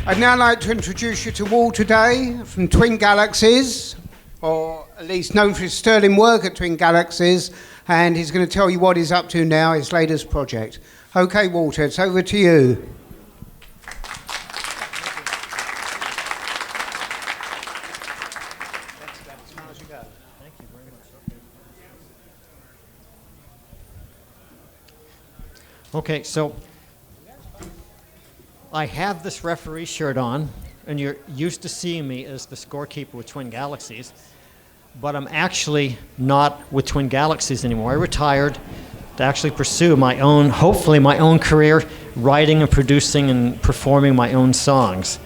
I'd now like to introduce you to Walter Day from Twin Galaxies, or at least known for his sterling work at Twin Galaxies, and he's going to tell you what he's up to now, his latest project. Okay, Walter, it's over to you. Okay, so I have this referee shirt on, and you're used to seeing me as the scorekeeper with Twin Galaxies, but I'm actually not with Twin Galaxies anymore. I retired to actually pursue my own, hopefully my own career, writing and producing and performing my own songs.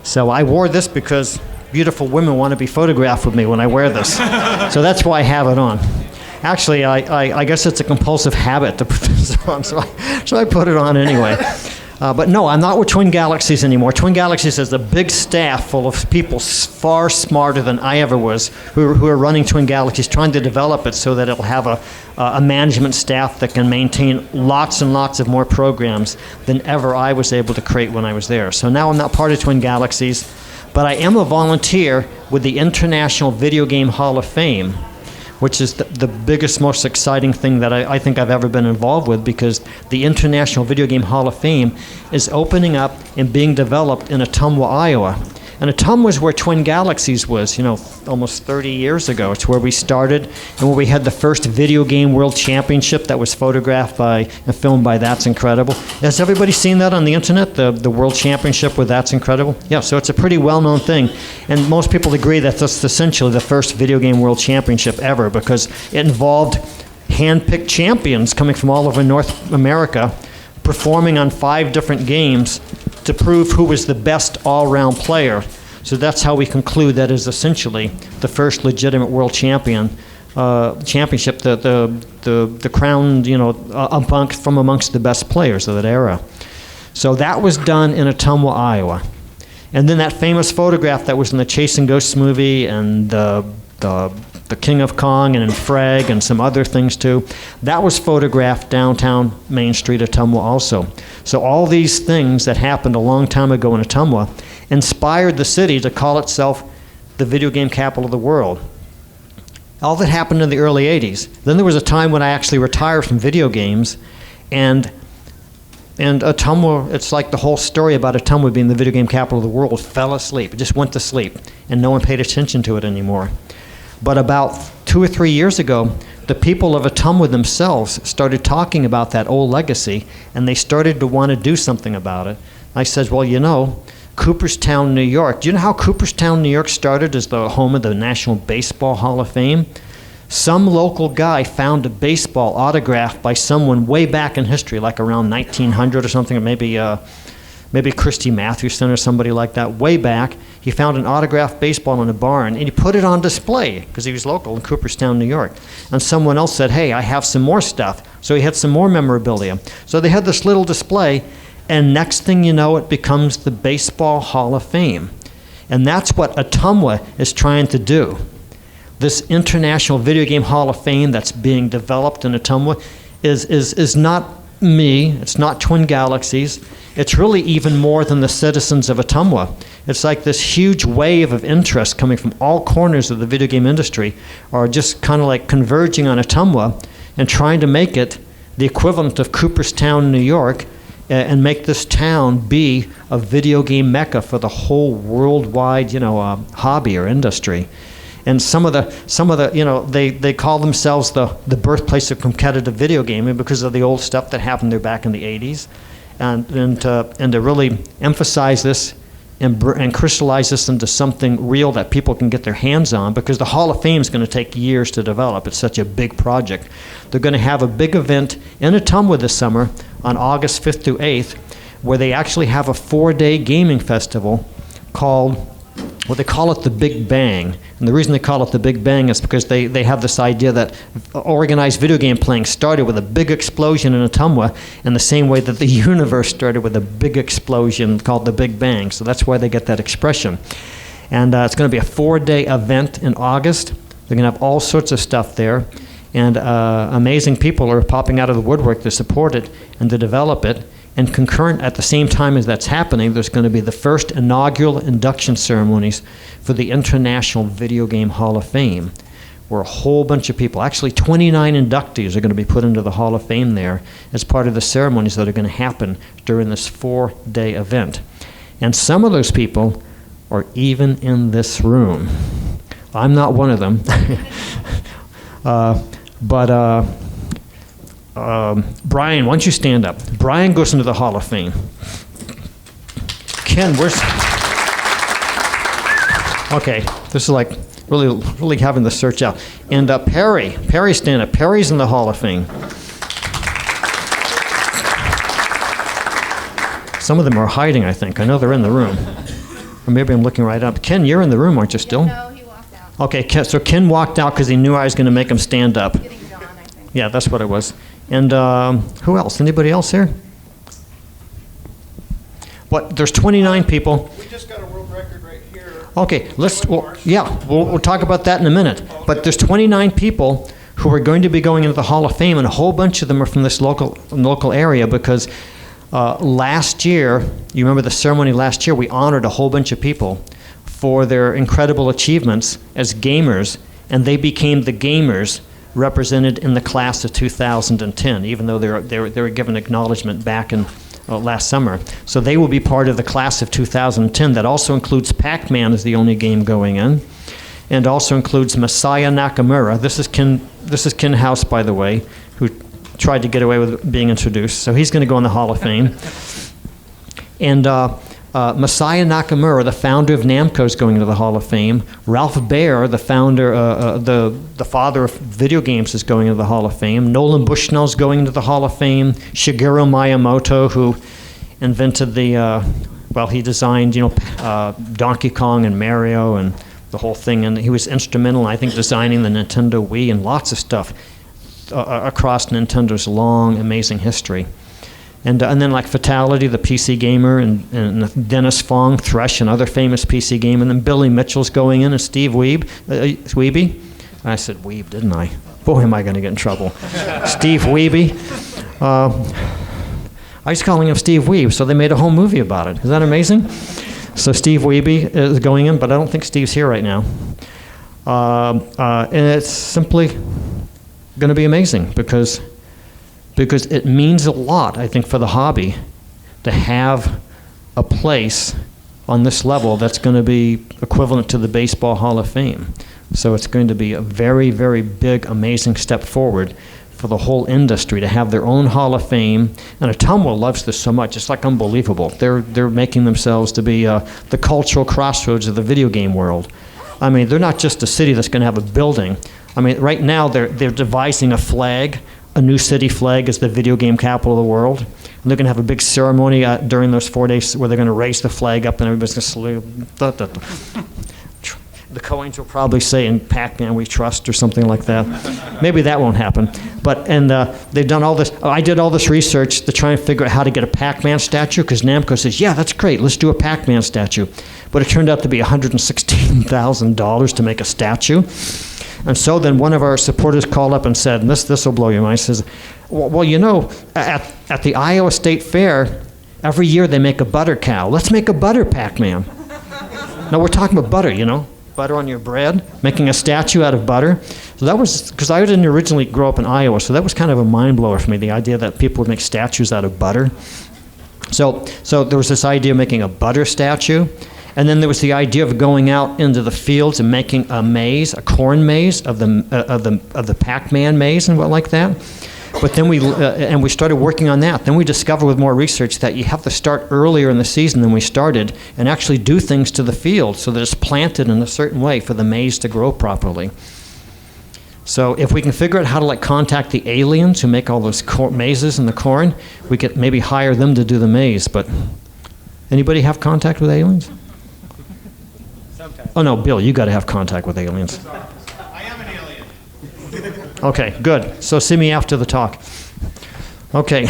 So I wore this because beautiful women want to be photographed with me when I wear this. So that's why I have it on. Actually, I guess it's a compulsive habit to put this on, so I put it on anyway. But no, I'm not with Twin Galaxies anymore. Twin Galaxies has a big staff full of people far smarter than I ever was, who are running Twin Galaxies, trying to develop it so that it'll have a management staff that can maintain lots and lots of more programs than ever I was able to create when I was there. So now I'm not part of Twin Galaxies, but I am a volunteer with the International Video Game Hall of Fame, which is the biggest, most exciting thing that I think I've ever been involved with, because the International Video Game Hall of Fame is opening up and being developed in Ottumwa, Iowa. And Ottumwa is where Twin Galaxies was, almost 30 years ago. It's where we started and where we had the first video game world championship that was photographed by and filmed by That's Incredible. Has everybody seen that on the internet, the world championship with That's Incredible? Yeah, so it's a pretty well-known thing. And most people agree that that's essentially the first video game world championship ever, because it involved hand-picked champions coming from all over North America, performing on 5 different games to prove who was the best all-round player. So that's how we conclude that is essentially the first legitimate world championship, the crown, from amongst the best players of that era. So that was done in Ottumwa, Iowa. And then that famous photograph that was in the Chasing Ghosts movie and the King of Kong and in Frag and some other things too, that was photographed downtown Main Street, Ottumwa also. So all these things that happened a long time ago in Ottumwa inspired the city to call itself the video game capital of the world. All that happened in the early 80s. Then there was a time when I actually retired from video games, and Ottumwa, it's like the whole story about Ottumwa being the video game capital of the world fell asleep. It just went to sleep, and no one paid attention to it anymore. But about 2 or 3 years ago, the people of Ottumwa themselves started talking about that old legacy, and they started to want to do something about it. I said, well, Cooperstown, New York. Do you know how Cooperstown, New York started as the home of the National Baseball Hall of Fame? Some local guy found a baseball autographed by someone way back in history, like around 1900 or something, or maybe Christy Mathewson or somebody like that, way back. He found an autographed baseball in a barn, and he put it on display because he was local in Cooperstown, New York. And someone else said, hey, I have some more stuff. So he had some more memorabilia. So they had this little display, and next thing you know, it becomes the Baseball Hall of Fame. And that's what Ottumwa is trying to do. This International Video Game Hall of Fame that's being developed in Ottumwa is not me, it's not Twin Galaxies. It's really even more than the citizens of Ottumwa. It's like this huge wave of interest coming from all corners of the video game industry are just kind of like converging on Ottumwa and trying to make it the equivalent of Cooperstown, New York, and make this town be a video game mecca for the whole worldwide, hobby or industry. And some of the, they call themselves the birthplace of competitive video gaming because of the old stuff that happened there back in the 80s. And to really emphasize this, and crystallize this into something real that people can get their hands on, because the Hall of Fame is going to take years to develop. It's such a big project. They're going to have a big event in Ottumwa this summer on August 5th through 8th, where they actually have a 4-day gaming festival called, well, they call it the Big Bang. And the reason they call it the Big Bang is because they have this idea that organized video game playing started with a big explosion in Ottumwa in the same way that the universe started with a big explosion called the Big Bang. So that's why they get that expression. And it's going to be a 4-day event in August. They're going to have all sorts of stuff there. And amazing people are popping out of the woodwork to support it and to develop it. And concurrent at the same time as that's happening, there's going to be the first inaugural induction ceremonies for the International Video Game Hall of Fame, where a whole bunch of people, actually 29 inductees, are going to be put into the Hall of Fame there as part of the ceremonies that are going to happen during this 4-day event. And some of those people are even in this room. I'm not one of them. Brian, why don't you stand up? Brian goes into the Hall of Fame. Ken, where's... Okay, this is like really having to search out. And Perry, stand up. Perry's in the Hall of Fame. Some of them are hiding, I think. I know they're in the room. Or maybe I'm looking right up. Ken, you're in the room, aren't you still? No, he walked out. Okay, so Ken walked out because he knew I was going to make him stand up. Getting John, I think. Yeah, that's what it was. And who else? Anybody else here? What? There's 29 people. We just got a world record right here. Okay, we'll talk about that in a minute. Okay. But there's 29 people who are going to be going into the Hall of Fame, and a whole bunch of them are from this local area, because last year, you remember the ceremony last year, we honored a whole bunch of people for their incredible achievements as gamers, and they became the gamers represented in the class of 2010, even though they were given acknowledgement back in last summer. So they will be part of the class of 2010. That also includes Pac-Man as the only game going in, and also includes Masaya Nakamura. This is Ken House, by the way, who tried to get away with being introduced. So he's going to go in the Hall of Fame. And Masaya Nakamura, the founder of Namco, is going into the Hall of Fame. Ralph Baer, the founder, the father of video games, is going into the Hall of Fame. Nolan Bushnell is going into the Hall of Fame. Shigeru Miyamoto, who invented he designed, Donkey Kong and Mario and the whole thing, and he was instrumental in, I think, designing the Nintendo Wii and lots of stuff across Nintendo's long, amazing history. And then like Fatality, the PC gamer, and Dennis Fong, Thresh, and other famous PC gamer. And then Billy Mitchell's going in, and Steve Wiebe. I said Weeb, didn't I? Boy, am I going to get in trouble. Steve Wiebe. I was calling him Steve Wiebe, so they made a whole movie about it. Is that amazing? So Steve Wiebe is going in, but I don't think Steve's here right now. And it's simply going to be amazing because it means a lot, I think, for the hobby to have a place on this level that's going to be equivalent to the Baseball Hall of Fame. So it's going to be a very, very big, amazing step forward for the whole industry to have their own Hall of Fame. And Ottumwa loves this so much. It's like unbelievable. They're making themselves to be the cultural crossroads of the video game world. I mean, they're not just a city that's going to have a building. I mean, right now they're devising a flag, a new city flag as the video game capital of the world. And they're going to have a big ceremony during those 4 days where they're going to raise the flag up and everybody's going to salute. The Coens will probably say, "In Pac-Man we trust," or something like that. Maybe that won't happen. But they've done all this. I did all this research to try and figure out how to get a Pac-Man statue, because Namco says, "Yeah, that's great. Let's do a Pac-Man statue." But it turned out to be $116,000 to make a statue. And so then one of our supporters called up and said, and this will blow your mind, says, well, at the Iowa State Fair, every year they make a butter cow. Let's make a butter Pac-Man. Now we're talking about butter, butter on your bread, making a statue out of butter. So that was, because I didn't originally grow up in Iowa, so that was kind of a mind blower for me, the idea that people would make statues out of butter. So there was this idea of making a butter statue. And then there was the idea of going out into the fields and making a maze, a corn maze of the Pac-Man maze and what like that. But then we started working on that. Then we discovered with more research that you have to start earlier in the season than we started and actually do things to the field so that it's planted in a certain way for the maize to grow properly. So if we can figure out how to contact the aliens who make all those mazes in the corn, we could maybe hire them to do the maize. But anybody have contact with aliens? Sometimes. Oh no, Bill, you got to have contact with aliens. I am an alien. Okay, good. So see me after the talk. Okay.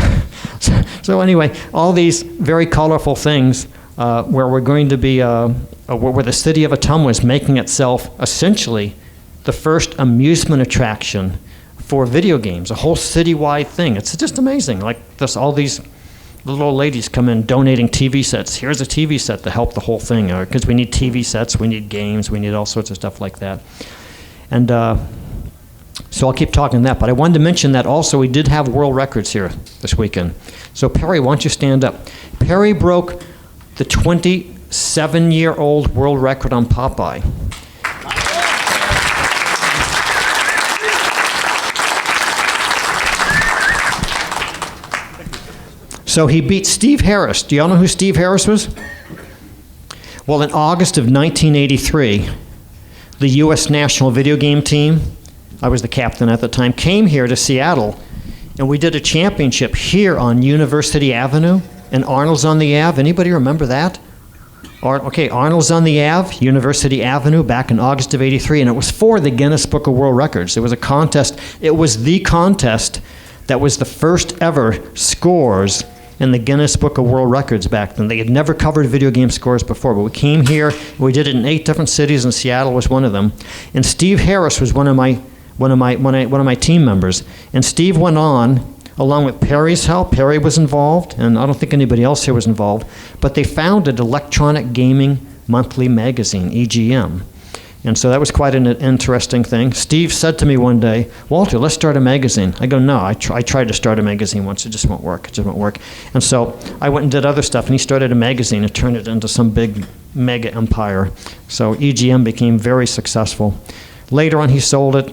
So anyway, all these very colorful things where we're going to be, where the city of Ottumwa is making itself essentially the first amusement attraction for video games, a whole citywide thing. It's just amazing. All these little old ladies come in donating TV sets. Here's a TV set to help the whole thing, because we need TV sets, we need games, we need all sorts of stuff like that. And so I'll keep talking that, but I wanted to mention that also we did have world records here this weekend. So Perry, why don't you stand up? Perry broke the 27-year-old world record on Popeye. So he beat Steve Harris. Do y'all know who Steve Harris was? Well, in August of 1983, the U.S. national video game team, I was the captain at the time, came here to Seattle, and we did a championship here on University Avenue and Arnold's on the Ave. Anybody remember that? Okay, Arnold's on the Ave, University Avenue, back in August of '83, and it was for the Guinness Book of World Records. It was a contest. It was the contest that was the first ever scores in the Guinness Book of World Records back then. They had never covered video game scores before, but we came here, we did it in 8 different cities, and Seattle was one of them. And Steve Harris was one of my team members. And Steve went on, along with Perry's help. Perry was involved, and I don't think anybody else here was involved, but they founded Electronic Gaming Monthly Magazine, EGM. And so that was quite an interesting thing. Steve said to me one day, "Walter, let's start a magazine." I go, "No, I tried to start a magazine once. It just won't work. It just won't work." And so I went and did other stuff, and he started a magazine and turned it into some big mega empire. So EGM became very successful. Later on, he sold it,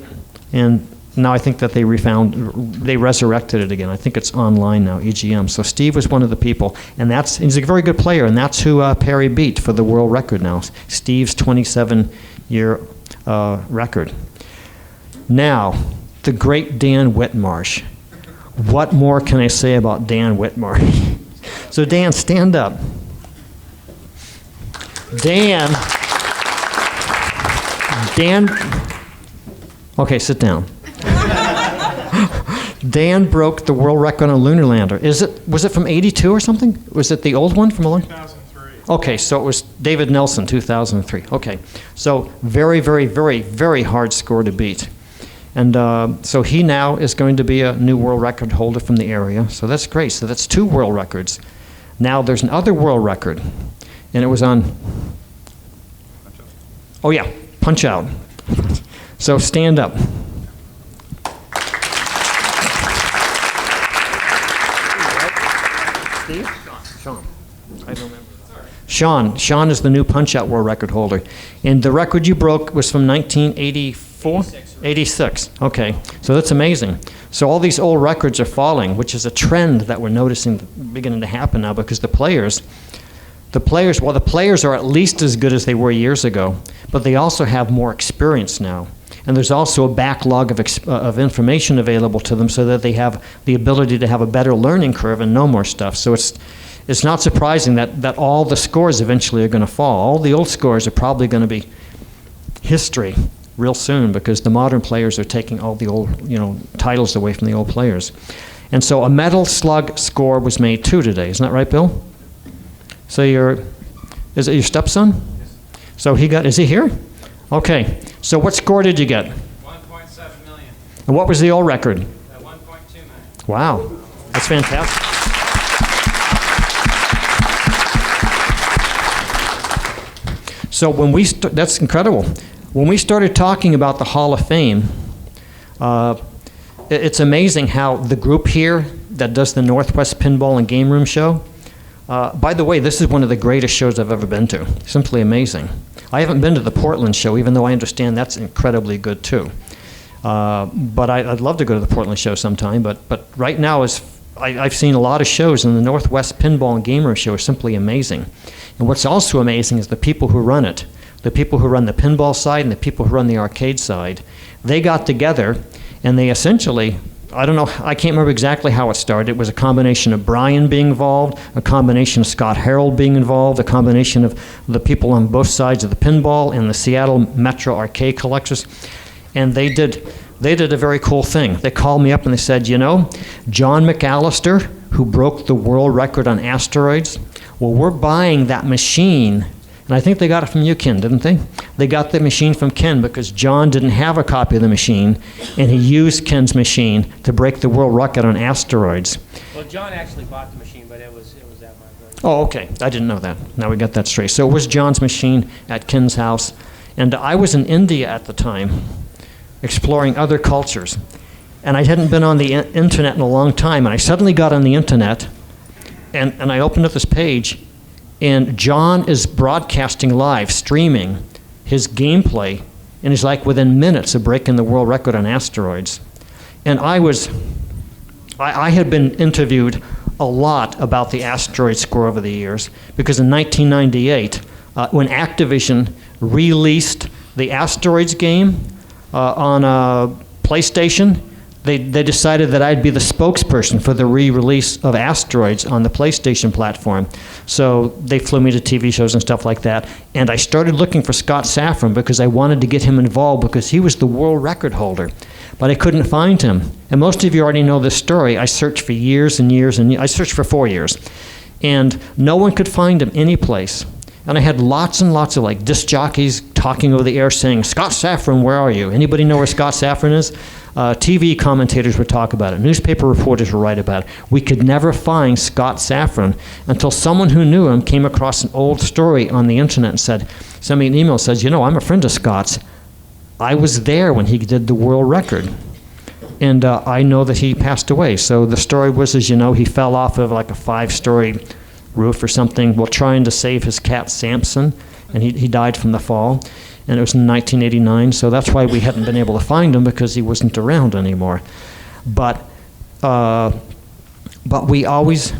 and now I think that they resurrected it again. I think it's online now, EGM. So Steve was one of the people, and he's a very good player, and that's who Perry beat for the world record now. Steve's 27-year record. Now, the great Dan Whitmarsh. What more can I say about Dan Whitmarsh? So Dan, stand up. Dan, okay, sit down. Dan broke the world record on Lunar Lander. Was it from '82 or something? Was it the old one from a long? 2003. Okay, so it was David Nelson, 2003. Okay, so very, very, very, very hard score to beat. And so he now is going to be a new world record holder from the area. So that's great. So that's 2 world records. Now there's another world record, and it was on, oh yeah, Punch Out. So stand up. Steve? Sean. I don't remember. Sean is the new Punch-Out world record holder. And the record you broke was from 1984? 86. Okay, so that's amazing. So all these old records are falling, which is a trend that we're noticing beginning to happen now, because the players are at least as good as they were years ago, but they also have more experience now. And there's also a backlog of information available to them, so that they have the ability to have a better learning curve and know more stuff. So it's not surprising that all the scores eventually are going to fall. All the old scores are probably going to be history real soon, because the modern players are taking all the old titles away from the old players. And so a Metal Slug score was made too today. Isn't that right, Bill? So is it your stepson? Yes. So is he here? Okay. So what score did you get? 1.7 million. And what was the old record? 1.2 million. Wow. That's fantastic. So that's incredible. When we started talking about the Hall of Fame, it's amazing how the group here that does the Northwest Pinball and Game Room show, by the way, this is one of the greatest shows I've ever been to. Simply amazing. I haven't been to the Portland show, even though I understand that's incredibly good too. But I'd love to go to the Portland show sometime. But right now, I've seen a lot of shows, and the Northwest Pinball and Gamer Show is simply amazing. And what's also amazing is the people who run it, the people who run the pinball side and the people who run the arcade side. They got together, and they essentially, I don't know, I can't remember exactly how it started. It was a combination of Brian being involved, a combination of Scott Harold being involved, a combination of the people on both sides of the pinball and the Seattle Metro arcade collectors. And they did a very cool thing. They called me up and they said, you know, John McAllister, who broke the world record on asteroids, well, we're buying that machine. And I think they got it from you, Ken, didn't they? They got the machine from Ken because John didn't have a copy of the machine, and he used Ken's machine to break the world record on asteroids. Well, John actually bought the machine, but it was at my brother's. Oh, okay. I didn't know that. Now we got that straight. So it was John's machine at Ken's house. And I was in India at the time, exploring other cultures. And I hadn't been on the internet in a long time, and I suddenly got on the internet, and I opened up this page, and John is broadcasting live, streaming his gameplay, and he's like within minutes of breaking the world record on asteroids. And I had been interviewed a lot about the asteroid score over the years, because in 1998, when Activision released the asteroids game on PlayStation, they decided that I'd be the spokesperson for the re-release of Asteroids on the PlayStation platform. So they flew me to TV shows and stuff like that. And I started looking for Scott Saffron because I wanted to get him involved because he was the world record holder. But I couldn't find him. And most of you already know this story. I searched for years and years and years. I searched for 4 years. And no one could find him anyplace. And I had lots and lots of like disc jockeys talking over the air saying, Scott Saffron, where are you? Anybody know where Scott Saffron is? TV commentators would talk about it. Newspaper reporters would write about it. We could never find Scott Saffron until someone who knew him came across an old story on the internet and said, sent me an email that says, you know, I'm a friend of Scott's. I was there when he did the world record. And I know that he passed away. So the story was, as you know, he fell off of like a 5-story roof or something while trying to save his cat Samson, and he died from the fall. And it was in 1989, so that's why we hadn't been able to find him, because he wasn't around anymore. But we always,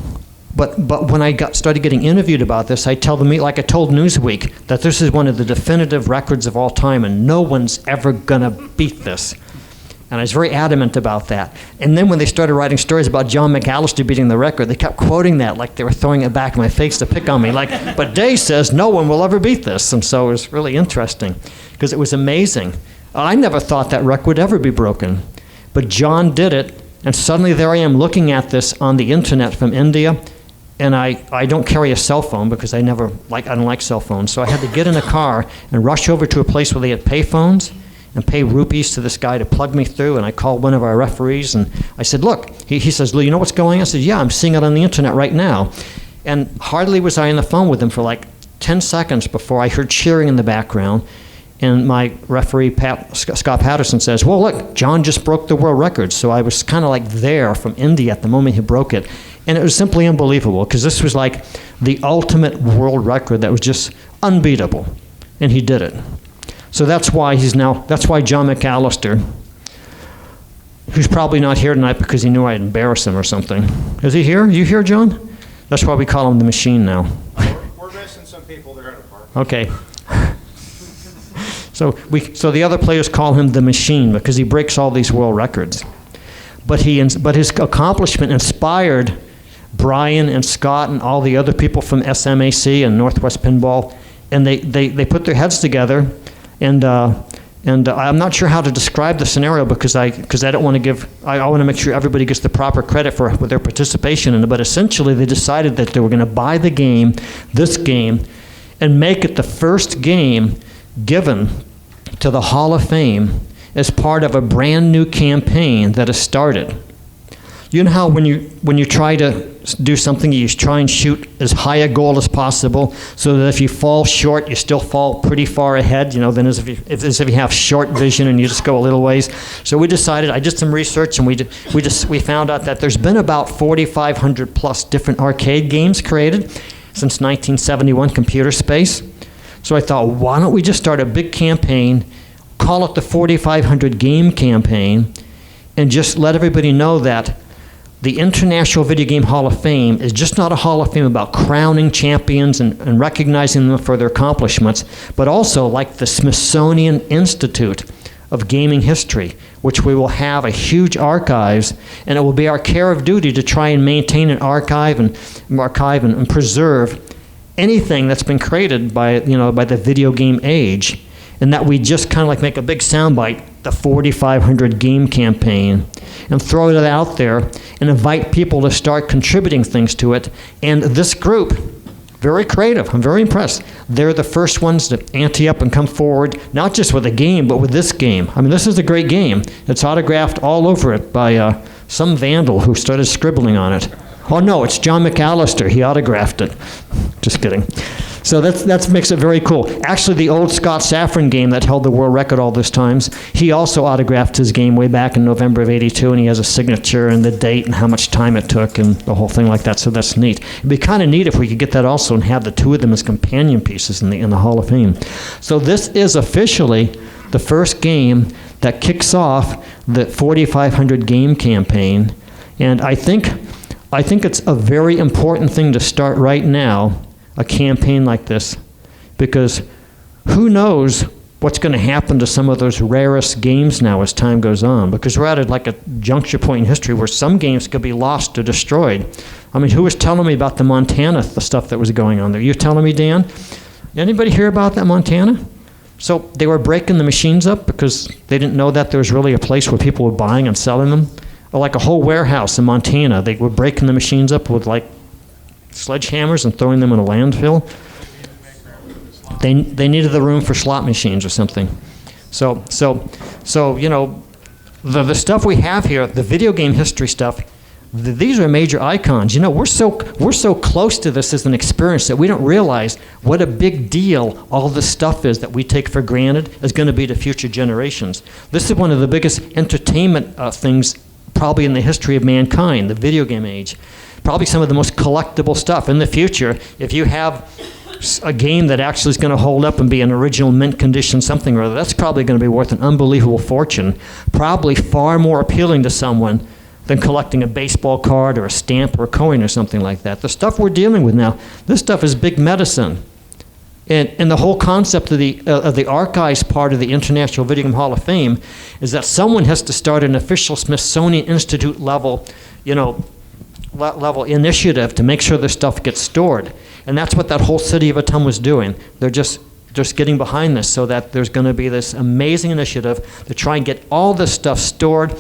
but when I started getting interviewed about this, I tell them, like I told Newsweek, that this is one of the definitive records of all time, and no one's ever gonna beat this. And I was very adamant about that. And then when they started writing stories about John McAllister beating the record, they kept quoting that like they were throwing it back in my face to pick on me. Like, but Dave says no one will ever beat this. And so it was really interesting because it was amazing. I never thought that record would ever be broken. But John did it, and suddenly there I am looking at this on the internet from India, and I don't carry a cell phone because I don't like cell phones. So I had to get in a car and rush over to a place where they had pay phones and pay rupees to this guy to plug me through. And I called one of our referees, and I said, look, he says, Lou, you know what's going on? I said, yeah, I'm seeing it on the internet right now. And hardly was I on the phone with him for like 10 seconds before I heard cheering in the background. And my referee, Scott Patterson, says, well, look, John just broke the world record. So I was kind of like there from India at the moment he broke it. And it was simply unbelievable, because this was like the ultimate world record that was just unbeatable. And he did it. So that's why John McAllister, who's probably not here tonight because he knew I'd embarrass him or something. Is he here? You here, John? That's why we call him the Machine now. We're missing some people there at the park. Okay. So the other players call him the Machine because he breaks all these world records. But his accomplishment inspired Brian and Scott and all the other people from SMAC and Northwest Pinball, and they put their heads together. And I'm not sure how to describe the scenario because I don't want to I want to make sure everybody gets the proper credit for their participation in it. But essentially, they decided that they were going to buy this game, and make it the first game given to the Hall of Fame as part of a brand new campaign that has started. You know how when you try to do something, you try and shoot as high a goal as possible, so that if you fall short, you still fall pretty far ahead, than as if you have short vision and you just go a little ways. So we decided, I did some research, and we found out that there's been about 4,500 plus different arcade games created since 1971 computer space. So I thought, why don't we just start a big campaign call it the 4,500 game campaign, and just let everybody know that the International Video Game Hall of Fame is just not a Hall of Fame about crowning champions and recognizing them for their accomplishments, but also like the Smithsonian Institute of Gaming History, which we will have a huge archives, and it will be our care of duty to try and maintain and archive and preserve anything that's been created by the video game age, and that we just kind of like make a big soundbite, the 4,500 game campaign, and throw it out there and invite people to start contributing things to it. And this group, very creative, I'm very impressed. They're the first ones to ante up and come forward, not just with a game, but with this game. I mean, this is a great game. It's autographed all over it by some vandal who started scribbling on it. Oh no, it's John McAllister. He autographed it. Just kidding. So that makes it very cool. Actually, the old Scott Safran game that held the world record all those times, he also autographed his game way back in November of '82, and he has a signature and the date and how much time it took and the whole thing like that, so that's neat. It'd be kind of neat if we could get that also and have the two of them as companion pieces in the Hall of Fame. So this is officially the first game that kicks off the 4,500 game campaign, and I think it's a very important thing to start right now, a campaign like this, because who knows what's going to happen to some of those rarest games now as time goes on, because we're at like a juncture point in history where some games could be lost or destroyed. I mean, who was telling me about the Montana, the stuff that was going on there? You telling me, Dan? Anybody hear about that Montana? So they were breaking the machines up because they didn't know that there was really a place where people were buying and selling them. Or like a whole warehouse in Montana, they were breaking the machines up with like sledgehammers and throwing them in a landfill. They needed the room for slot machines or something. So you know, the stuff we have here, the video game history stuff, these are major icons. You know, we're so close to this as an experience that we don't realize what a big deal all this stuff is that we take for granted is going to be to future generations. This is one of the biggest entertainment things probably in the history of mankind, the video game age. Probably some of the most collectible stuff. In the future, if you have a game that actually is going to hold up and be an original mint condition something or other, that's probably going to be worth an unbelievable fortune. Probably far more appealing to someone than collecting a baseball card or a stamp or a coin or something like that. The stuff we're dealing with now, this stuff is big medicine. And the whole concept of the archives part of the International Video Game Hall of Fame is that someone has to start an official Smithsonian Institute level, level initiative to make sure this stuff gets stored. And that's what that whole city of Atum was doing. They're just getting behind this so that there's going to be this amazing initiative to try and get all this stuff stored.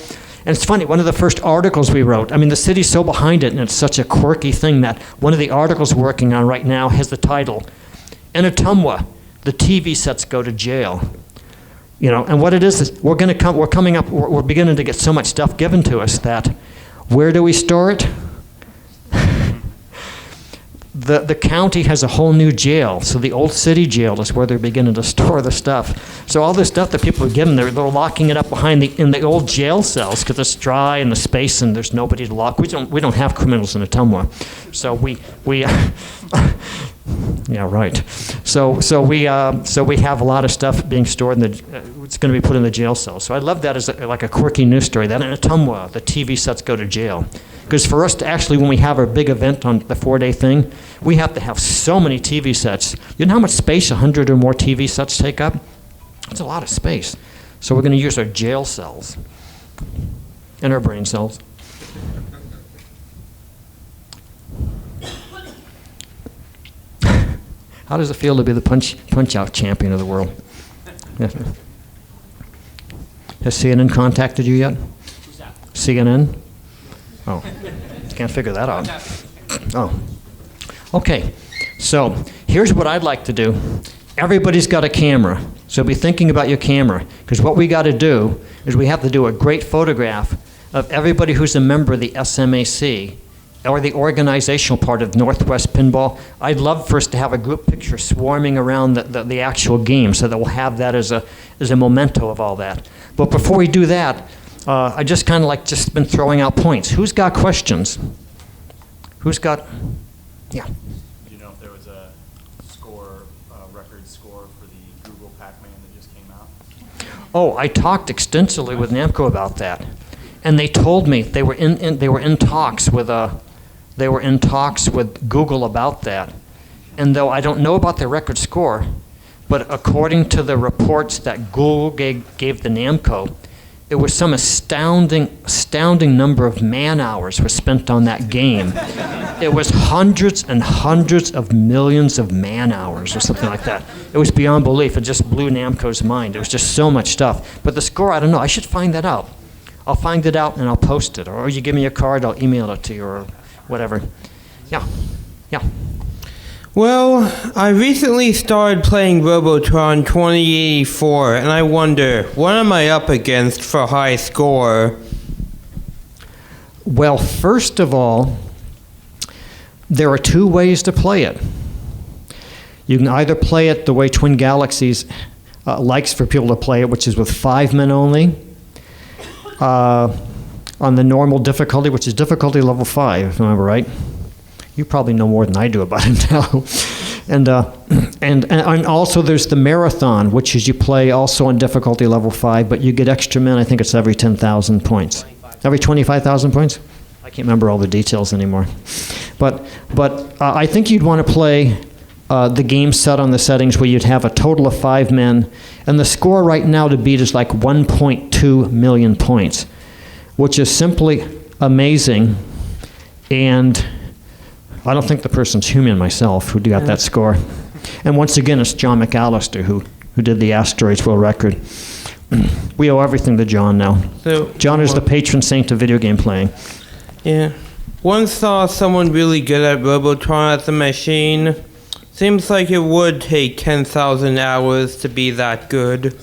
And it's funny, one of the first articles we wrote, I mean, the city's so behind it and it's such a quirky thing that one of the articles we're working on right now has the title, "In Ottumwa, the TV sets go to jail." You know, and what it is we're beginning to get so much stuff given to us that where do we store it? The county has a whole new jail, so the old city jail is where they're beginning to store the stuff. So all this stuff that people are given, they're locking it up in the old jail cells because it's dry and the space and there's nobody to lock. We don't have criminals in Ottumwa, so we yeah, right. So we have a lot of stuff being stored in it's going to be put in the jail cell. So I love that as like a quirky news story. That in Ottumwa, the TV sets go to jail. Because for us to actually, when we have our big event on the 4-day thing, we have to have so many TV sets. You know how much space 100 or more TV sets take up? It's a lot of space. So we're going to use our jail cells and our brain cells. How does it feel to be the punch-out champion of the world? Has CNN contacted you yet? Who's that? CNN? Oh, can't figure that out. Oh, okay. So here's what I'd like to do. Everybody's got a camera, so be thinking about your camera, because what we got to do is we have to do a great photograph of everybody who's a member of the SMAC or the organizational part of Northwest Pinball. I'd love for us to have a group picture swarming around the actual game so that we'll have that as a memento of all that. But before we do that, I just kind of just been throwing out points. Who's got questions? Who's got, yeah. Do you know if there was a score record score for the Google Pac-Man that just came out? Oh, I talked extensively with Namco about that, and they told me they were in talks with Google about that. And though I don't know about the record score, but according to the reports that Google gave the Namco, it was some astounding number of man-hours were spent on that game. It was hundreds and hundreds of millions of man-hours or something like that. It was beyond belief. It just blew Namco's mind. It was just so much stuff. But the score, I don't know. I should find that out. I'll find it out and I'll post it. Or you give me a card, I'll email it to you or whatever. Yeah. Well, I recently started playing Robotron 2084, and I wonder, what am I up against for high score? Well, first of all, there are two ways to play it. You can either play it the way Twin Galaxies likes for people to play it, which is with 5 men only, on the normal difficulty, which is difficulty level 5, if I remember right. You probably know more than I do about it now. And also there's the marathon, which is you play also on difficulty level 5, but you get extra men. I think it's every 10,000 points. Every 25,000 points? I can't remember all the details anymore. But I think you'd want to play the game set on the settings where you'd have a total of 5 men, and the score right now to beat is like 1.2 million points, which is simply amazing. And I don't think the person's human myself who got that score. And once again, it's John McAllister who did the Asteroids World Record. We owe everything to John now. So, John is the patron saint of video game playing. Yeah. Once saw someone really good at Robotron at the machine. Seems like it would take 10,000 hours to be that good.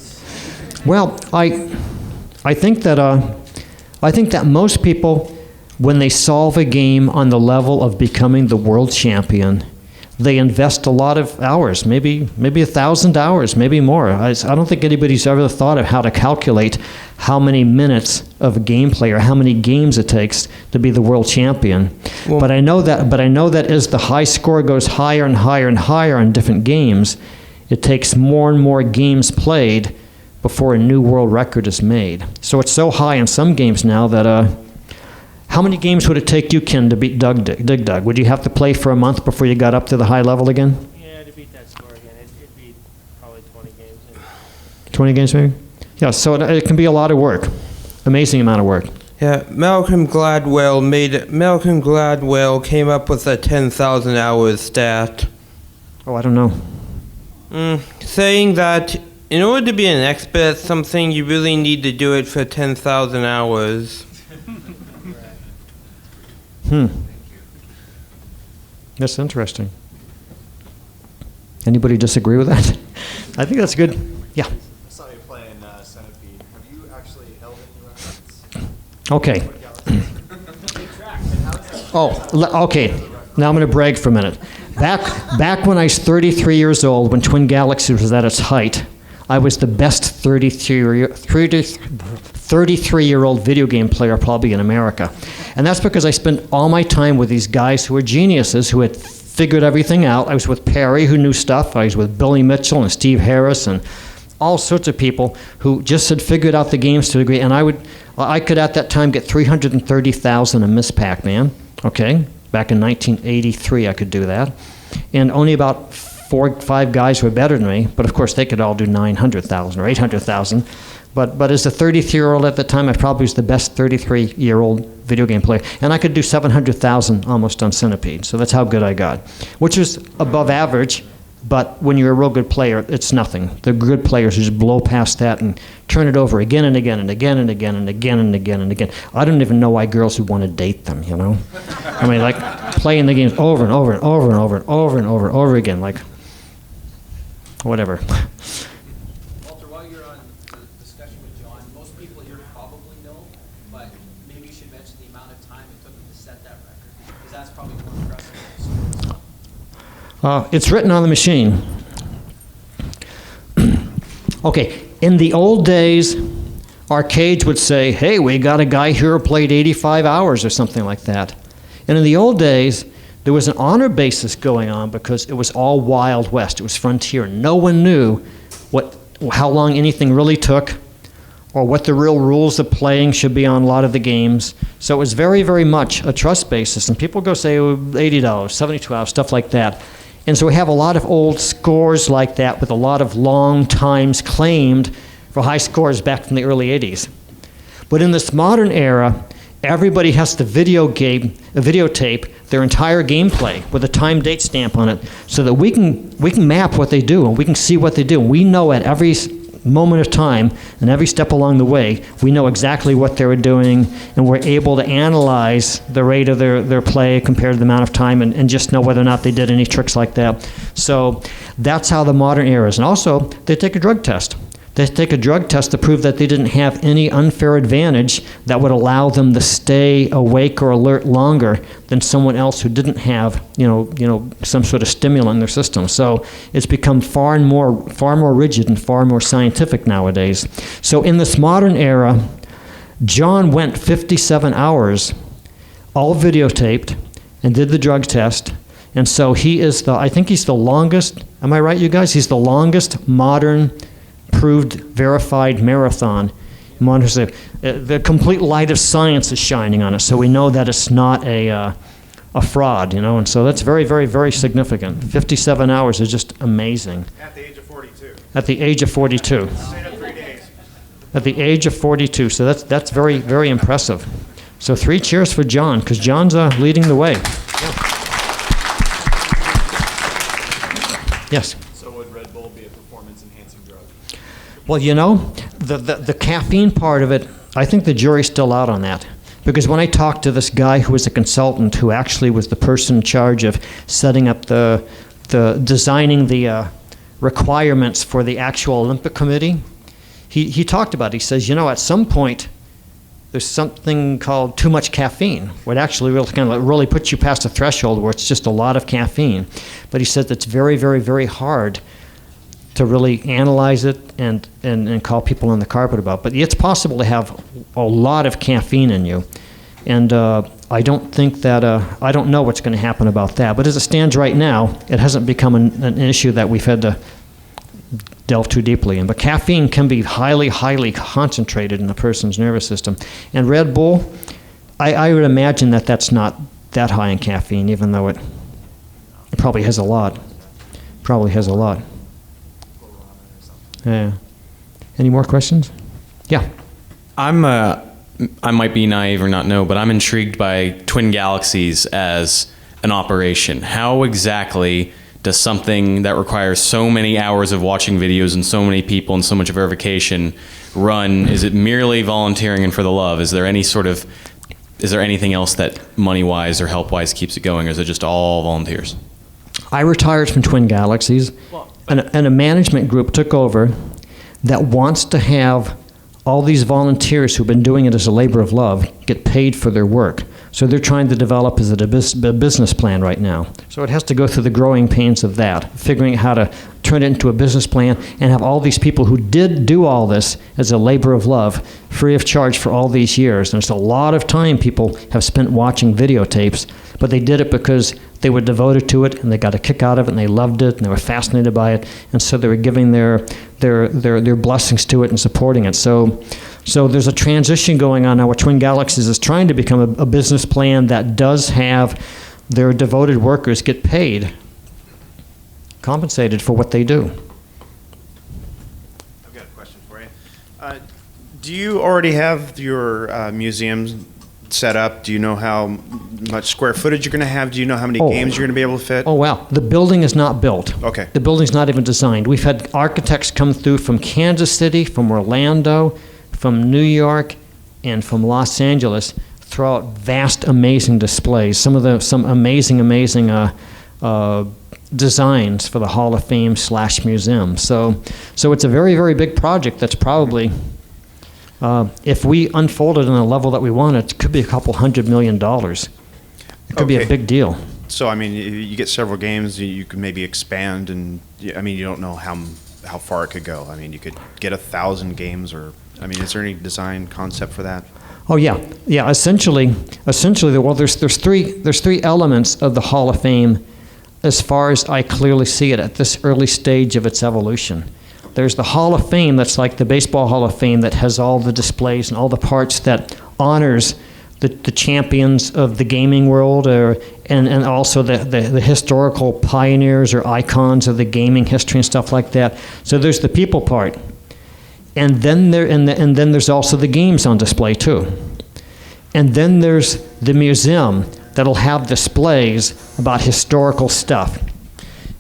Well, I think that most people, when they solve a game on the level of becoming the world champion, they invest a lot of hours, maybe 1,000 hours, maybe more. I don't think anybody's ever thought of how to calculate how many minutes of gameplay or how many games it takes to be the world champion. Well, but I know that as the high score goes higher and higher and higher on different games, it takes more and more games played before a new world record is made. So it's so high in some games now that how many games would it take you, Ken, to beat Dig Dug? Would you have to play for a month before you got up to the high level again? Yeah, to beat that score again, it'd be probably 20 games. 20 games maybe? Yeah, so it can be a lot of work. Amazing amount of work. Yeah, Malcolm Gladwell came up with a 10,000 hours stat. Oh, I don't know. Saying that in order to be an expert at something, you really need to do it for 10,000 hours. That's interesting. Anybody disagree with that? I think that's good. Yeah. I saw you playing Centipede. Have you actually held any records? Okay. Okay. Now I'm going to brag for a minute. Back when I was 33 years old, when Twin Galaxies was at its height, I was the best 33-year-old video game player probably in America. And that's because I spent all my time with these guys who were geniuses, who had figured everything out. I was with Perry, who knew stuff. I was with Billy Mitchell and Steve Harris and all sorts of people who just had figured out the games to a degree. And I could at that time get 330,000 in Miss Pac-Man. Okay, back in 1983 I could do that. And only about 4 or 5 guys were better than me, but of course they could all do 900,000 or 800,000. But as a 33-year-old at the time, I probably was the best 33-year-old video game player. And I could do 700,000 almost on Centipede. So that's how good I got, which is above average. But when you're a real good player, it's nothing. The good players who just blow past that and turn it over again and again and again and again and again and again and again. I don't even know why girls would want to date them, you know? I mean, like playing the games over and over and over and over and over and over and over again, like whatever. Walter, while you're on the discussion with John, most people here probably know, but maybe you should mention the amount of time it took him to set that record, because that's probably more impressive than the score. It's written on the machine. Okay, in the old days, arcades would say, hey, we got a guy here who played 85 hours or something like that. And in the old days, There was an honor basis going on because it was all Wild West. It was frontier. No one knew how long anything really took or what the real rules of playing should be on a lot of the games. So it was very, very much a trust basis. And people go say, oh, $80, 72 hours, stuff like that. And so we have a lot of old scores like that with a lot of long times claimed for high scores back from the early 80s. But in this modern era, everybody has to videotape their entire gameplay with a time date stamp on it so that we can map what they do and we can see what they do. We know at every moment of time and every step along the way, we know exactly what they were doing, and we're able to analyze the rate of their play compared to the amount of time and just know whether or not they did any tricks like that. So that's how the modern era is. And also, they take a drug test. They take a drug test to prove that they didn't have any unfair advantage that would allow them to stay awake or alert longer than someone else who didn't have, some sort of stimulant in their system. So it's become far more rigid and far more scientific nowadays. So in this modern era, John went 57 hours, all videotaped, and did the drug test. And so I think he's the longest, am I right, you guys? He's the longest modern proved, verified marathon. The complete light of science is shining on it, so we know that it's not a fraud, and so that's very, very, very significant. 57 hours is just amazing. At the age of 42. At the age of 42. Stayed up 3 days. At the age of 42, so that's very, very impressive. So 3 cheers for John, because John's leading the way. Yes? So would Red Bull be a performance-enhancing drug? Well, the caffeine part of it, I think the jury's still out on that. Because when I talked to this guy who was a consultant who actually was the person in charge of setting up designing the requirements for the actual Olympic Committee, he talked about it. He says, at some point, there's something called too much caffeine, where it actually really puts you past a threshold where it's just a lot of caffeine. But he said it's very, very, very hard to really analyze it and call people on the carpet about. But it's possible to have a lot of caffeine in you. And I don't think that, I don't know what's going to happen about that. But as it stands right now, it hasn't become an issue that we've had to delve too deeply in. But caffeine can be highly, highly concentrated in a person's nervous system. And Red Bull, I would imagine that that's not that high in caffeine, even though it probably has a lot. Probably has a lot. Yeah. Any more questions? Yeah. I might be naive or not know, but I'm intrigued by Twin Galaxies as an operation. How exactly does something that requires so many hours of watching videos and so many people and so much verification run? Is it merely volunteering and for the love? Is there anything else that money-wise or help-wise keeps it going, or is it just all volunteers? I retired from Twin Galaxies, and a management group took over that wants to have all these volunteers who've been doing it as a labor of love get paid for their work. So they're trying to develop as a business plan right now. So it has to go through the growing pains of that, figuring out how to turn it into a business plan and have all these people who did do all this as a labor of love free of charge for all these years. And there's a lot of time people have spent watching videotapes, but they did it because they were devoted to it and they got a kick out of it and they loved it and they were fascinated by it, and so they were giving their blessings to it and supporting it. So there's a transition going on now where Twin Galaxies is trying to become a business plan that does have their devoted workers get paid, compensated for what they do. I've got a question for you. Do you already have your museums set up? Do you know how much square footage you're going to have? Do you know how many games you're going to be able to fit? Oh, wow. The building is not built. Okay. The building's not even designed. We've had architects come through from Kansas City, from Orlando, from New York, and from Los Angeles, throw out vast, amazing displays. Some amazing designs for the Hall of Fame / museum. So it's a very, very big project that's probably, if we unfold it on a level that we want, it could be a couple $100 million. It could be a big deal. So, I mean, you get several games, you could maybe expand, and, I mean, you don't know how far it could go. I mean, you could get 1,000 games, or, I mean, is there any design concept for that? Oh yeah, yeah. Essentially, well, there's three elements of the Hall of Fame, as far as I clearly see it at this early stage of its evolution. There's the Hall of Fame that's like the Baseball Hall of Fame that has all the displays and all the parts that honors the champions of the gaming world, and also the historical pioneers or icons of the gaming history and stuff like that. So there's the people part. And then there's also the games on display too. And then there's the museum that'll have displays about historical stuff.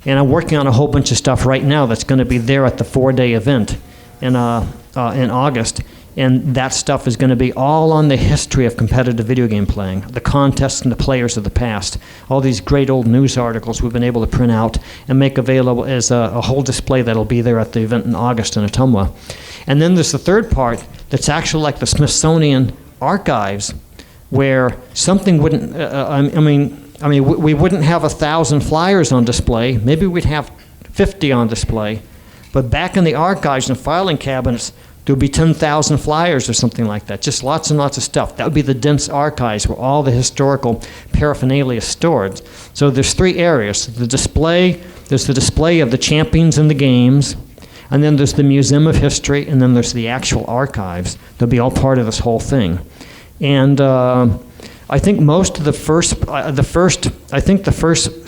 And I'm working on a whole bunch of stuff right now that's going to be there at the 4-day event in August. And that stuff is going to be all on the history of competitive video game playing, the contests and the players of the past, all these great old news articles we've been able to print out and make available as a whole display that'll be there at the event in August in Ottumwa. And then there's the third part that's actually like the Smithsonian archives, where something wouldn't, we wouldn't have 1,000 flyers on display. Maybe we'd have 50 on display. But back in the archives and filing cabinets, there would be 10,000 flyers or something like that. Just lots and lots of stuff. That would be the dense archives where all the historical paraphernalia is stored. So there's three areas. There's the display of the champions in the games, and then there's the Museum of History, and then there's the actual archives. They'll be all part of this whole thing. And I think most of the first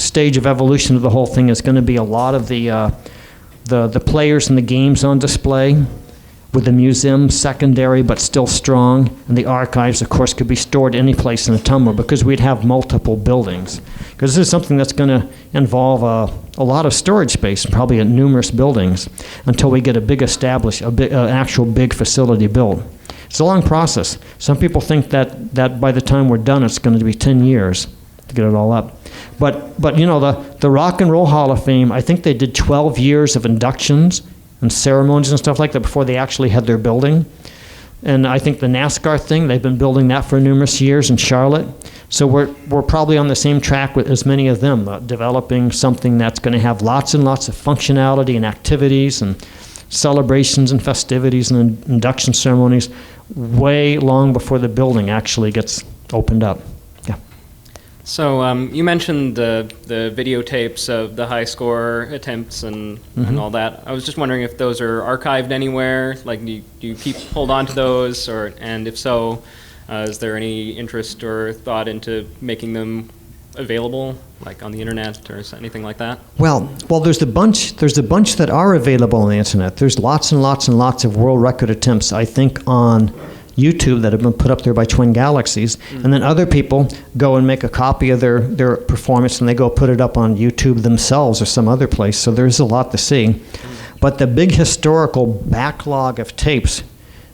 stage of evolution of the whole thing is going to be a lot of the players and the games on display, with the museum secondary but still strong, and the archives, of course, could be stored any place in Ottumwa because we'd have multiple buildings. Because this is something that's going to involve a lot of storage space, probably at numerous buildings, until we get a big established, actual big facility built. It's a long process. Some people think that by the time we're done, it's going to be 10 years to get it all up. But you know, the Rock and Roll Hall of Fame, I think they did 12 years of inductions and ceremonies and stuff like that before they actually had their building. And I think the NASCAR thing, they've been building that for numerous years in Charlotte. So we're probably on the same track with as many of them, developing something that's going to have lots and lots of functionality and activities and celebrations and festivities and induction ceremonies way long before the building actually gets opened up. So you mentioned the videotapes of the high score attempts and all that. I was just wondering if those are archived anywhere. Like, do you hold on to those, and if so, is there any interest or thought into making them available, like on the internet or anything like that? Well, there's a bunch that are available on the internet. There's lots and lots and lots of world record attempts, I think, on YouTube that have been put up there by Twin Galaxies, and then other people go and make a copy of their performance and they go put it up on YouTube themselves or some other place, so there's a lot to see. But the big historical backlog of tapes,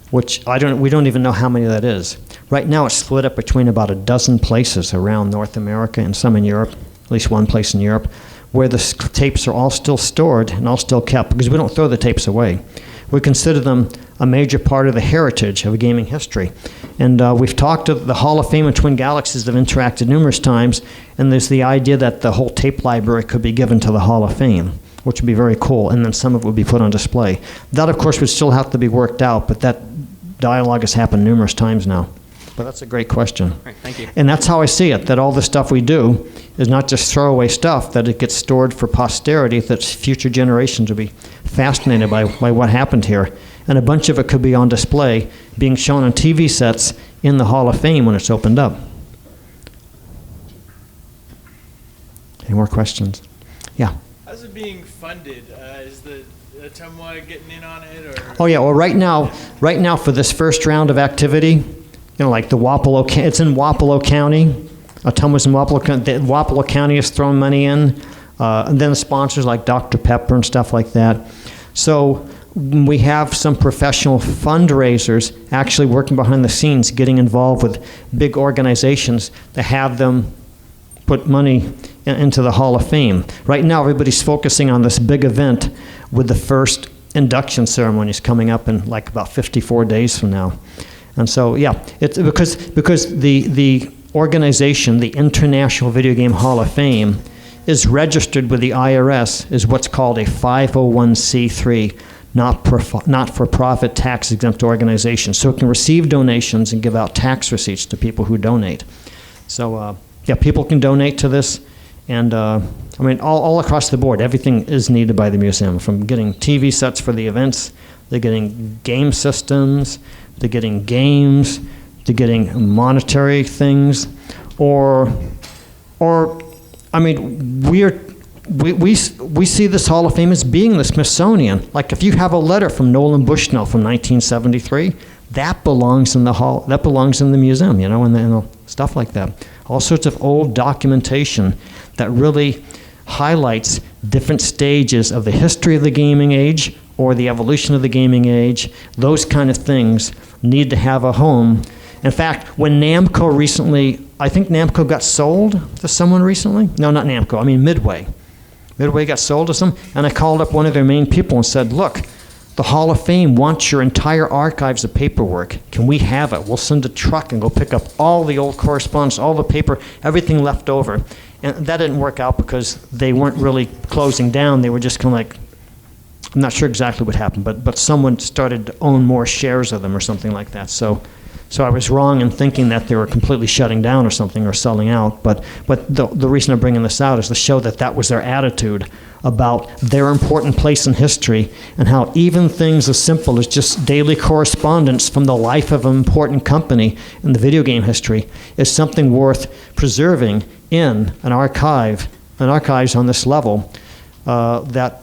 which we don't even know how many that is. Right now it's split up between about a dozen places around North America and some in Europe, at least one place in Europe, where the tapes are all still stored and all still kept, because we don't throw the tapes away. We consider them a major part of the heritage of gaming history. And we've talked to the Hall of Fame and Twin Galaxies have interacted numerous times, and there's the idea that the whole tape library could be given to the Hall of Fame, which would be very cool, and then some of it would be put on display. That, of course, would still have to be worked out, but that dialogue has happened numerous times now. But that's a great question. Right, thank you. And that's how I see it, that all the stuff we do is not just throwaway stuff, that it gets stored for posterity, that future generations will be fascinated by what happened here. And a bunch of it could be on display, being shown on TV sets in the Hall of Fame when it's opened up. Any more questions? Yeah. How's it being funded? Is the Ottumwa getting in on it? Or? Oh yeah, well right now for this first round of activity, like the Wapello, it's in Wapello County. Ottumwa's in Wapello County. Wapello County has thrown money in, and then the sponsors like Dr. Pepper and stuff like that. So we have some professional fundraisers actually working behind the scenes, getting involved with big organizations to have them put money into the Hall of Fame. Right now, everybody's focusing on this big event with the first induction ceremonies coming up in like about 54 days from now. And so, yeah, it's because the organization, the International Video Game Hall of Fame, is registered with the IRS as what's called a 501c3, not-for-profit tax-exempt organization. So it can receive donations and give out tax receipts to people who donate. So yeah, people can donate to this. And I mean, all across the board, everything is needed by the museum, from getting TV sets for the events, they're getting game systems, they're getting games, they're getting monetary things, or I mean, we see this Hall of Fame as being the Smithsonian. Like if you have a letter from Nolan Bushnell from 1973, that belongs in the hall. That belongs in the museum, you know, and stuff like that. All sorts of old documentation that really highlights different stages of the history of the gaming age or the evolution of the gaming age. Those kind of things need to have a home. In fact, when Namco recently, I think Namco got sold to someone recently. No, not Namco. I mean Midway. Midway got sold to some, and I called up one of their main people and said, look, the Hall of Fame wants your entire archives of paperwork. Can we have it? We'll send a truck and go pick up all the old correspondence, all the paper, everything left over. And that didn't work out because they weren't really closing down. They were just kind of like, I'm not sure exactly what happened, but someone started to own more shares of them or something like that. So I was wrong in thinking that they were completely shutting down or something or selling out. But the reason I'm bringing this out is to show that that was their attitude about their important place in history, and how even things as simple as just daily correspondence from the life of an important company in the video game history is something worth preserving in an archives on this level that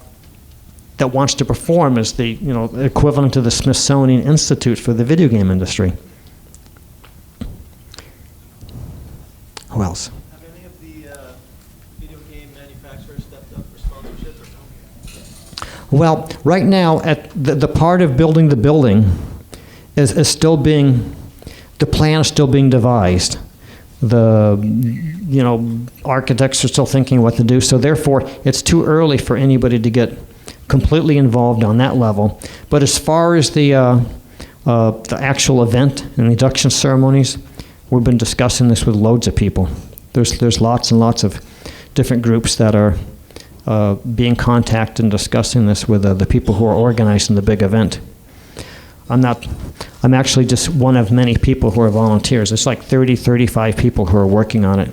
wants to perform as the equivalent to the Smithsonian Institute for the video game industry. Who else? Have any of the video game manufacturers stepped up for sponsorship or no? Well, right now, at the part of building the building is still being, the plan is still being devised. The architects are still thinking what to do, so therefore it's too early for anybody to get completely involved on that level. But as far as the actual event and the induction ceremonies, we've been discussing this with loads of people. There's lots and lots of different groups that are being contacted and discussing this with the people who are organizing the big event. I'm actually just one of many people who are volunteers. It's like 30, 35 people who are working on it.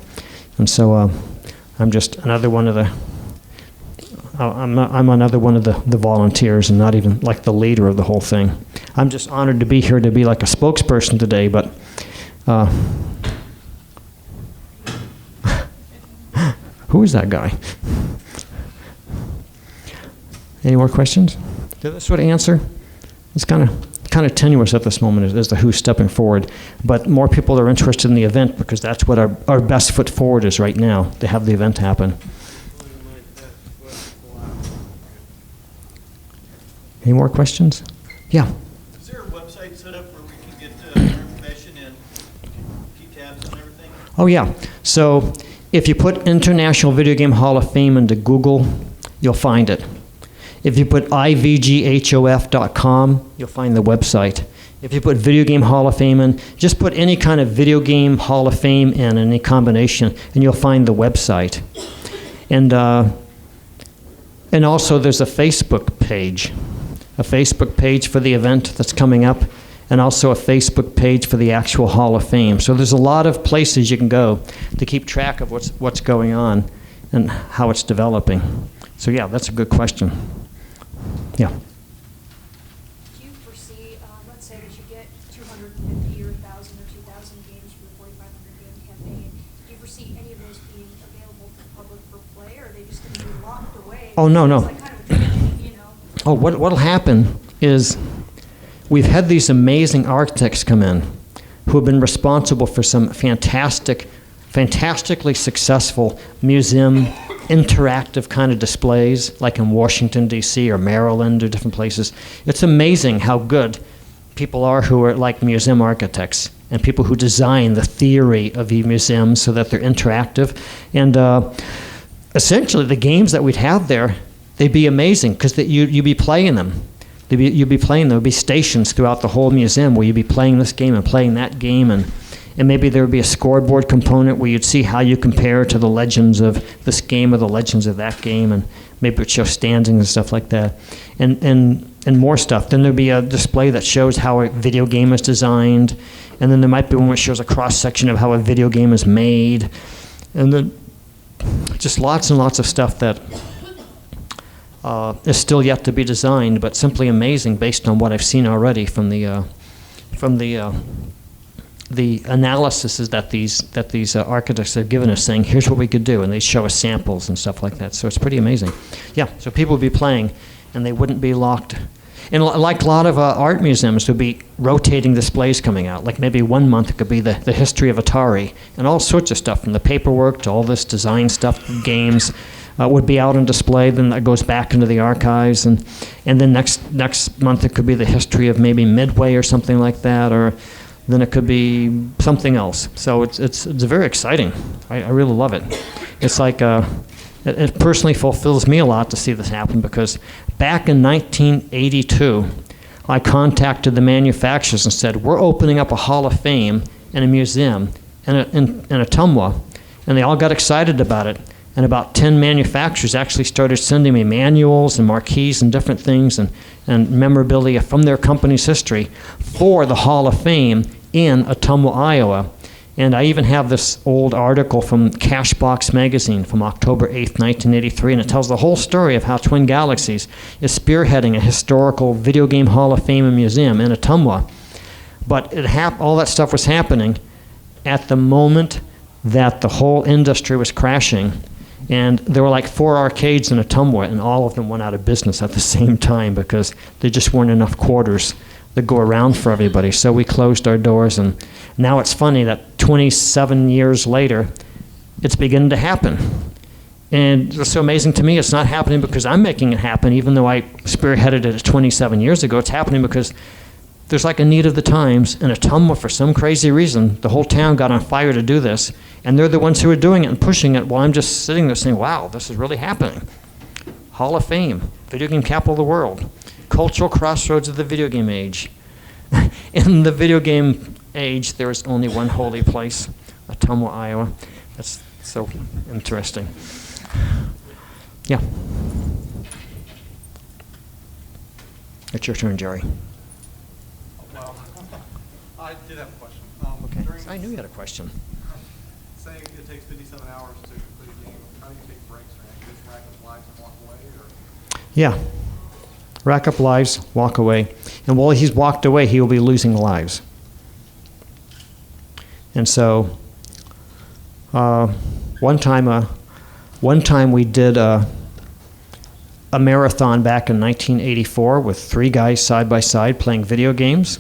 And so I'm just another one of the, I'm another one of the volunteers and not even like the leader of the whole thing. I'm just honored to be here to be like a spokesperson today, but who is that guy? Any more questions? Did that sort of answer? It's kind of tenuous at this moment as to who's stepping forward, but more people are interested in the event because that's what our best foot forward is right now, to have the event happen. Any more questions? Yeah. Is there a website set up where we can get more information and keep tabs on everything? Oh yeah. So if you put International Video Game Hall of Fame into Google, you'll find it. If you put ivghof.com, you'll find the website. If you put Video Game Hall of Fame in, just put any kind of Video Game Hall of Fame in any combination, and you'll find the website. And also there's a Facebook page for the event that's coming up, and also a Facebook page for the actual Hall of Fame. So there's a lot of places you can go to keep track of what's going on and how it's developing. So yeah, that's a good question. Yeah. Do you foresee, let's say that you get 250 or 1,000 or 2,000 games for the 4,500 game campaign, do you foresee any of those being available to the public for play, or are they just going to be locked away? Oh, no. It's like kind of a tragedy, you know? Oh, what'll happen is we've had these amazing architects come in who have been responsible for some fantastically successful museum interactive kind of displays, like in Washington, D.C. or Maryland or different places. It's amazing how good people are who are like museum architects and people who design the theory of museums so that they're interactive. And essentially, the games that we'd have there, they'd be amazing because you'd be playing them. You'd be playing. There would be stations throughout the whole museum where you'd be playing this game and playing that game, and maybe there would be a scoreboard component where you'd see how you compare to the legends of this game or the legends of that game, and maybe it would show standings and stuff like that. And and more stuff. Then there'll be a display that shows how a video game is designed, and then there might be one which shows a cross-section of how a video game is made, and then just lots and lots of stuff that is still yet to be designed, but simply amazing based on what I've seen already from the analysis is that these architects have given us, saying here's what we could do, and they show us samples and stuff like that. So it's pretty amazing. Yeah, so people would be playing, and they wouldn't be locked. And like a lot of art museums, would be rotating displays coming out. Like maybe 1 month it could be the history of Atari, and all sorts of stuff, from the paperwork to all this design stuff, games. Would be out on display, then that goes back into the archives, and then next month it could be the history of maybe Midway or something like that, or then it could be something else. So it's very exciting. I really love it. It's like it personally fulfills me a lot to see this happen, because back in 1982, I contacted the manufacturers and said, we're opening up a Hall of Fame and a museum in Ottumwa, and they all got excited about it. And about 10 manufacturers actually started sending me manuals and marquees and different things and memorabilia from their company's history for the Hall of Fame in Ottumwa, Iowa. And I even have this old article from Cashbox magazine from October 8th, 1983, and it tells the whole story of how Twin Galaxies is spearheading a historical video game Hall of Fame and museum in Ottumwa. But all that stuff was happening at the moment that the whole industry was crashing. And there were like 4 arcades in Ottumwa, and all of them went out of business at the same time because there just weren't enough quarters that go around for everybody. So we closed our doors, and now it's funny that 27 years later, it's beginning to happen. And it's so amazing to me, it's not happening because I'm making it happen, even though I spearheaded it 27 years ago. It's happening because there's like a need of the times, and Ottumwa, for some crazy reason, the whole town got on fire to do this, and they're the ones who are doing it and pushing it while I'm just sitting there saying, wow, this is really happening. Hall of Fame, video game capital of the world, cultural crossroads of the video game age. In the video game age, there is only one holy place, Ottumwa, Iowa. That's so interesting. Yeah. It's your turn, Jerry. Well, I did have a question. Okay. I knew you had a question. Saying it takes 57 hours to complete a game, how do you take breaks or anything? Just rack up lives and walk away? Or? Yeah. Rack up lives, walk away. And while he's walked away, he will be losing lives. And so, one time we did a marathon back in 1984 with 3 guys side by side playing video games.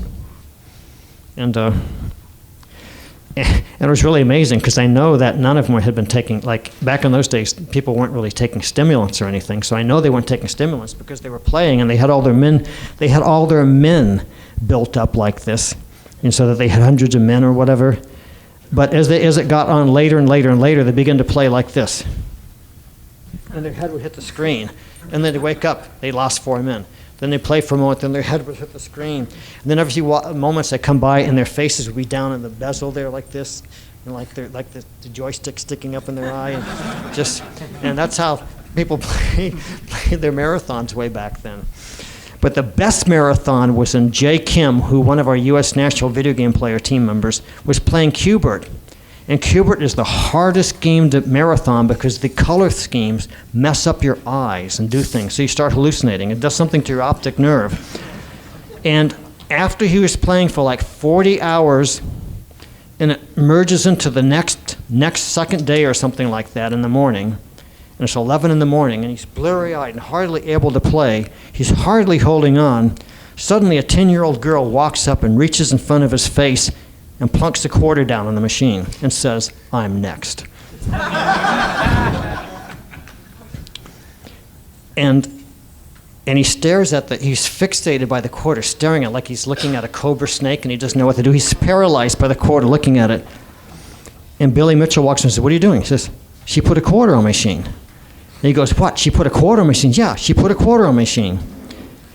And it was really amazing because I know that none of them had been taking, like back in those days, people weren't really taking stimulants or anything. So I know they weren't taking stimulants because they were playing, and they had all their men built up like this, and so that they had hundreds of men or whatever. But as it got on later and later and later, they began to play like this, and their head would hit the screen, and then they wake up, they lost 4 men. Then they play for a moment, then their head would hit the screen. And then every few moments they come by and their faces would be down in the bezel there like this, and like the joystick sticking up in their eye. And that's how people played their marathons way back then. But the best marathon was in Jay Kim, who one of our U.S. national video game player team members, was playing Q*bert. And Q*bert is the hardest game to marathon because the color schemes mess up your eyes and do things. So you start hallucinating. It does something to your optic nerve. And after he was playing for like 40 hours, and it merges into the next second day or something like that in the morning, and it's 11 in the morning, and he's blurry-eyed and hardly able to play. He's hardly holding on. Suddenly a 10-year-old girl walks up and reaches in front of his face and plunks a quarter down on the machine and says, "I'm next." And he stares at he's fixated by the quarter, staring at it like he's looking at a cobra snake, and he doesn't know what to do. He's paralyzed by the quarter, looking at it. And Billy Mitchell walks in and says, "What are you doing?" He says, "She put a quarter on my machine." And he goes, "What? She put a quarter on my machine?" "Yeah, she put a quarter on my machine."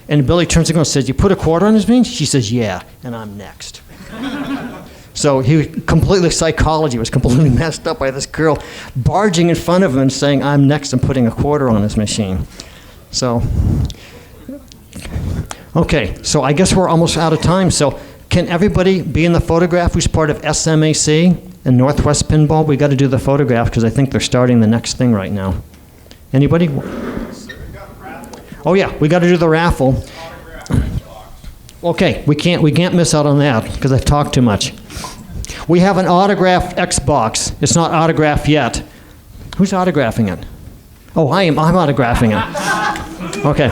And Billy turns to her and says, "You put a quarter on his machine?" She says, "Yeah, and I'm next." So psychology was completely messed up by this girl barging in front of him and saying, "I'm next," and putting a quarter on his machine. So Okay, so I guess we're almost out of time. So can everybody be in the photograph who's part of SMAC and Northwest Pinball? We got to do the photograph because I think they're starting the next thing right now. Anybody? Oh yeah, we got to do the raffle. Okay, we can't miss out on that because I've talked too much. We have an autographed Xbox. It's not autographed yet. Who's autographing it? Oh, I'm autographing it. Okay.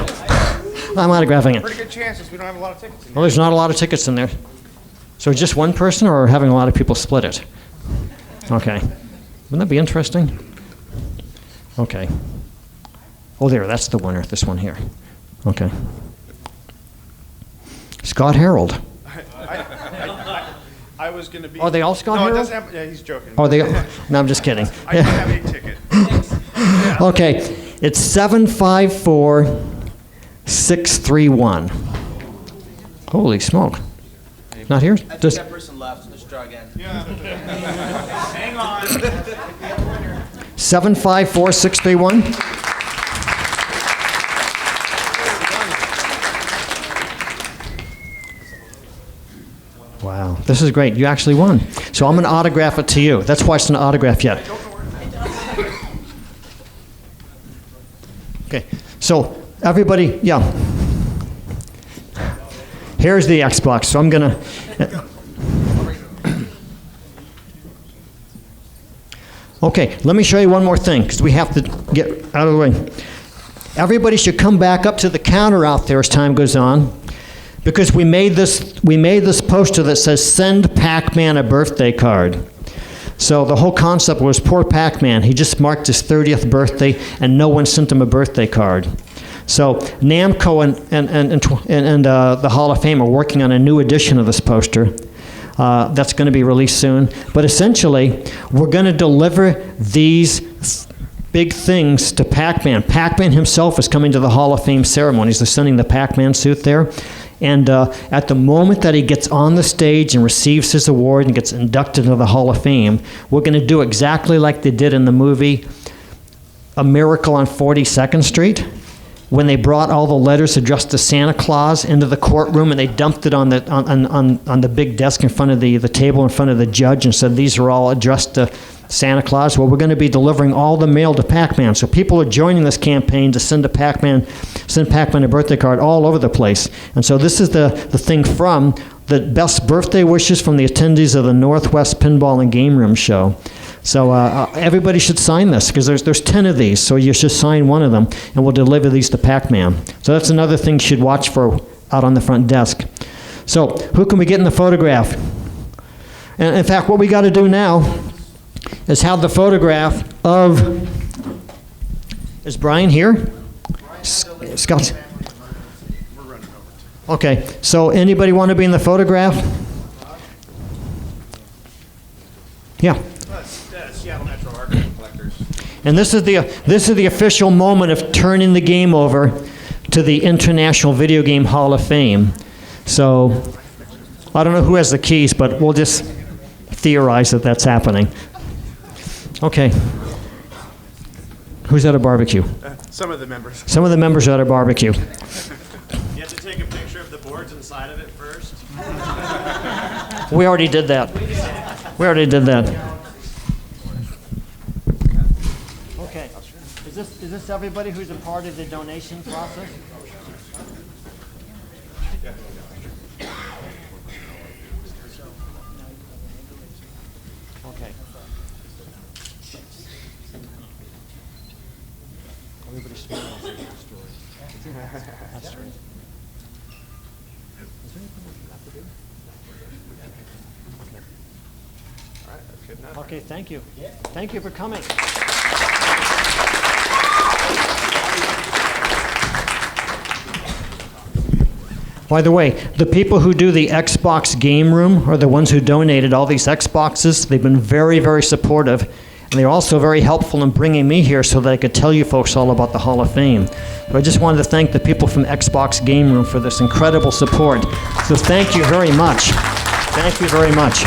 I'm autographing it. Pretty good chances we don't have a lot of tickets in Well, there's not a lot of tickets in there. So just one person or having a lot of people split it? Okay. Wouldn't that be interesting? Okay. Oh, there, that's the winner, this one here. Okay. Scott Harold. I was going to be. Are they all Scott No, Harold? it doesn't have. Yeah, he's joking. Oh, they. No, I'm just kidding. I do have a ticket. Okay, it's 754-631. Holy smoke! Not here. I think that person left. Let's try again. Hang on. 754-631. Wow, this is great. You actually won. So I'm going to autograph it to you. That's why it's not autographed yet. Okay, so everybody, yeah. Here's the Xbox. So I'm going to... Okay, let me show you one more thing because we have to get out of the way. Everybody should come back up to the counter out there as time goes on, because we made this poster that says "Send Pac-Man a birthday card." So the whole concept was poor Pac-Man. He just marked his 30th birthday, and no one sent him a birthday card. So Namco and the Hall of Fame are working on a new edition of this poster. That's going to be released soon. But essentially, we're going to deliver these big things to Pac-Man. Pac-Man himself is coming to the Hall of Fame ceremonies. They're sending the Pac-Man suit there. And at the moment that he gets on the stage and receives his award and gets inducted into the Hall of Fame, we're going to do exactly like they did in the movie A Miracle on 42nd Street, when they brought all the letters addressed to Santa Claus into the courtroom and they dumped it on the big desk in front of the table in front of the judge and said these are all addressed to Santa Claus. Well, we're going to be delivering all the mail to Pac-Man. So people are joining this campaign to send Pac-Man a birthday card all over the place. And so this is the thing from the best birthday wishes from the attendees of the Northwest Pinball and Game Room show. So everybody should sign this because there's 10 of these. So you should sign one of them and we'll deliver these to Pac-Man. So that's another thing you should watch for out on the front desk. So who can we get in the photograph? And in fact, what we got to do now is have the photograph of, is Brian here? Scott? Okay, so anybody want to be in the photograph? Yeah. Seattle Metro Archive Collectors. And this is the official moment of turning the game over to the International Video Game Hall of Fame. So I don't know who has the keys, but we'll just theorize that that's happening. Okay. Who's at a barbecue? Some of the members. Some of the members are at a barbecue. You have to take a picture of the boards inside of it first. We already did that. We already did that. Okay. Is this everybody who's a part of the donation process? Okay. Everybody smiles at that story. That's great. Is there anything else you have to do? Okay. All right, that's good enough. Okay, thank you. Thank you for coming. By the way, the people who do the Xbox Game Room are the ones who donated all these Xboxes. They've been very, very supportive. And they're also very helpful in bringing me here so that I could tell you folks all about the Hall of Fame. So I just wanted to thank the people from Xbox Game Room for this incredible support. So thank you very much. Thank you very much.